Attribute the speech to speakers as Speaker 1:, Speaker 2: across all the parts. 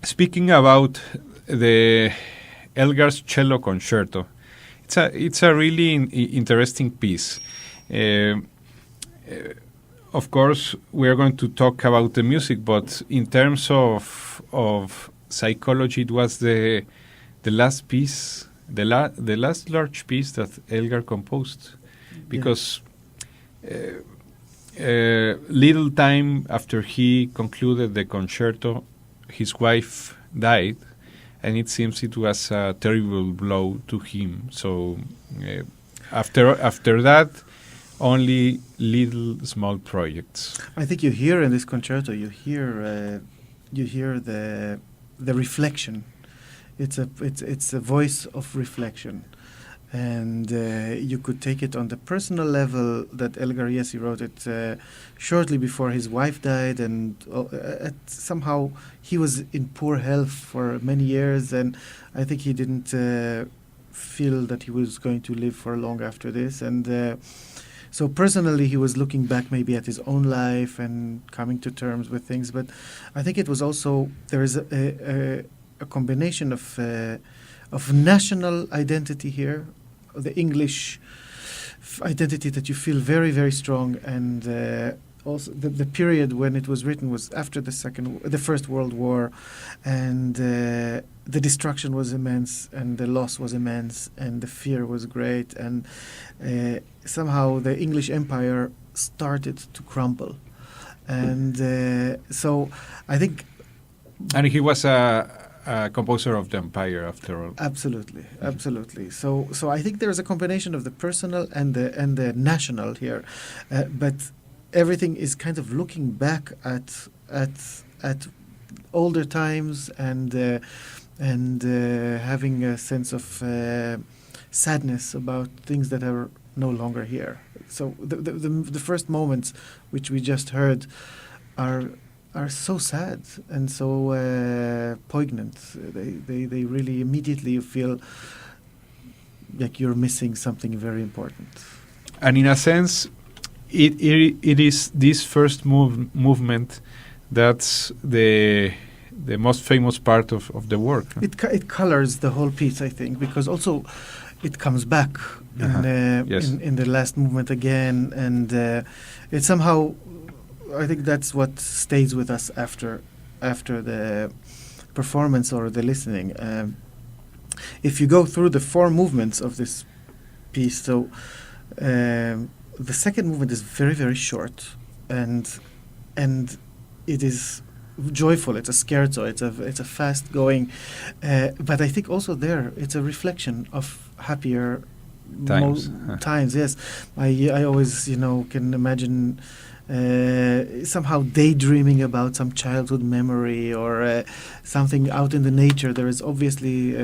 Speaker 1: speaking about the Elgar's cello concerto, it's a really interesting piece. Uh, of course, we are going to talk about the music, but in terms of psychology, it was the last piece, the last large piece that Elgar composed, because little time after he concluded the concerto, his wife died, and it seems it was a terrible blow to him. So after that, only little small projects.
Speaker 2: I think you hear in this concerto, you hear the reflection. It's a voice of reflection, and you could take it on the personal level. That Elgar, yes, he wrote it shortly before his wife died, and somehow he was in poor health for many years, and I think he didn't feel that he was going to live for long after this, and so personally he was looking back maybe at his own life and coming to terms with things. But I think it was also, there is a combination of national identity here, the English identity that you feel very, very strong, and also the period when it was written was after the First World War, and the destruction was immense, and the loss was immense, and the fear was great, and somehow the English Empire started to crumble, and so I think.
Speaker 1: And he was a composer of the empire, after all.
Speaker 2: Absolutely, absolutely. So I think there is a combination of the personal and the national here, but everything is kind of looking back at older times, and having a sense of sadness about things that are no longer here. So the first moments which we just heard are so sad and so poignant. They really immediately feel like you're missing something very important.
Speaker 1: And in a sense, it is this first movement that's the most famous part of the work.
Speaker 2: It colors the whole piece, I think, because also it comes back in the last movement again, and it somehow, I think that's what stays with us after the performance or the listening. If you go through the four movements of this piece, so the second movement is very, very short, and it is joyful. It's a scherzo. It's a fast going, but I think also there it's a reflection of happier times. Yes, I always can imagine somehow daydreaming about some childhood memory or something out in the nature. There is obviously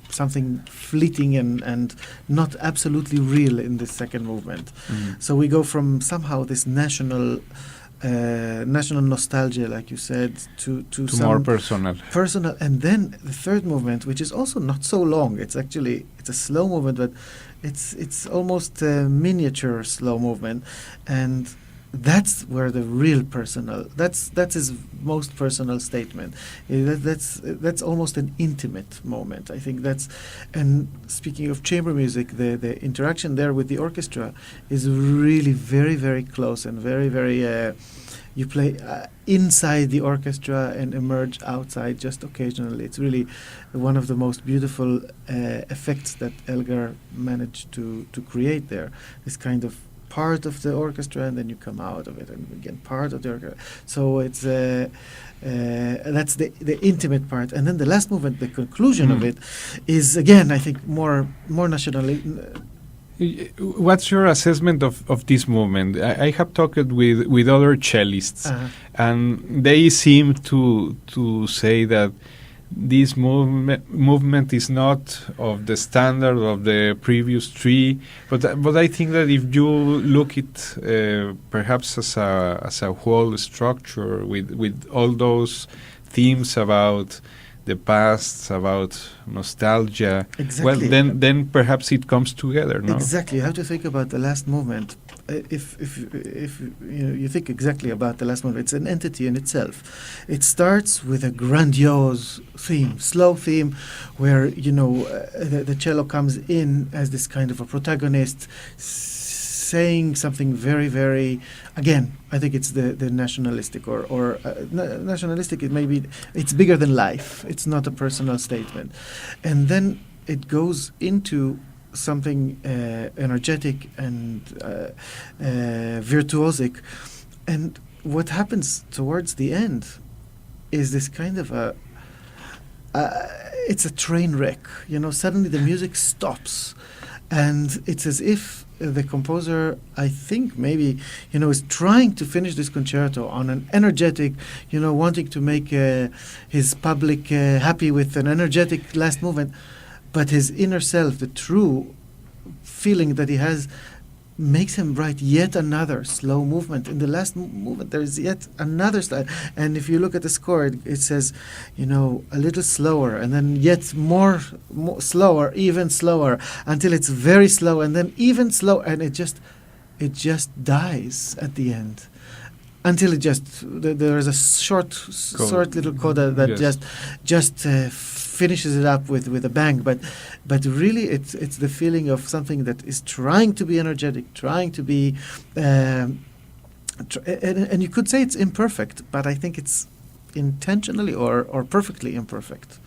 Speaker 2: something fleeting and not absolutely real in this second movement. So we go from somehow this national nostalgia, like you said, to some
Speaker 1: more personal,
Speaker 2: and then the third movement, which is also not so long. It's a slow movement, but it's almost a miniature slow movement, and that's where the real personal. That's his most personal statement. That's almost an intimate moment. I think that's. And speaking of chamber music, the interaction there with the orchestra is really very, very close and very, very. You play inside the orchestra and emerge outside just occasionally. It's really one of the most beautiful effects that Elgar managed to create there. This kind of part of the orchestra, and then you come out of it, and again part of the orchestra. So it's that's the intimate part, and then the last movement, the conclusion of it, is again, I think, more nationally.
Speaker 1: What's your assessment of this movement? I have talked with other cellists, and they seem to say that this movement is not of the standard of the previous three, but I think that if you look at perhaps as a whole structure with all those themes about the past, about nostalgia,
Speaker 2: exactly.
Speaker 1: well, then perhaps it comes together, no?
Speaker 2: Exactly. You have to think about the last movement. if you think exactly about the last movement, it's an entity in itself. It starts with a grandiose theme, slow theme, where the cello comes in as this kind of a protagonist, saying something very, very. Again, I think it's the nationalistic or nationalistic. It maybe it's bigger than life. It's not a personal statement, and then it goes into something energetic and virtuosic. And what happens towards the end is this kind of it's a train wreck. Suddenly the music stops, and it's as if the composer, I think maybe, is trying to finish this concerto on an energetic, wanting to make his public happy with an energetic last movement. But his inner self, the true feeling that he has, makes him write yet another slow movement. In the last movement, there is yet another style. And if you look at the score, it says, a little slower, and then yet more slower, even slower, until it's very slow, and then even slower, and it just dies at the end. Until it there is a short little coda that just finishes it up with a bang, but really it's the feeling of something that is trying to be energetic, trying to be, and you could say it's imperfect, but I think it's intentionally or perfectly imperfect,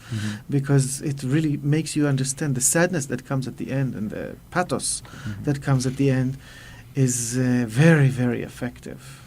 Speaker 2: because it really makes you understand the sadness that comes at the end, and the pathos that comes at the end is very, very effective.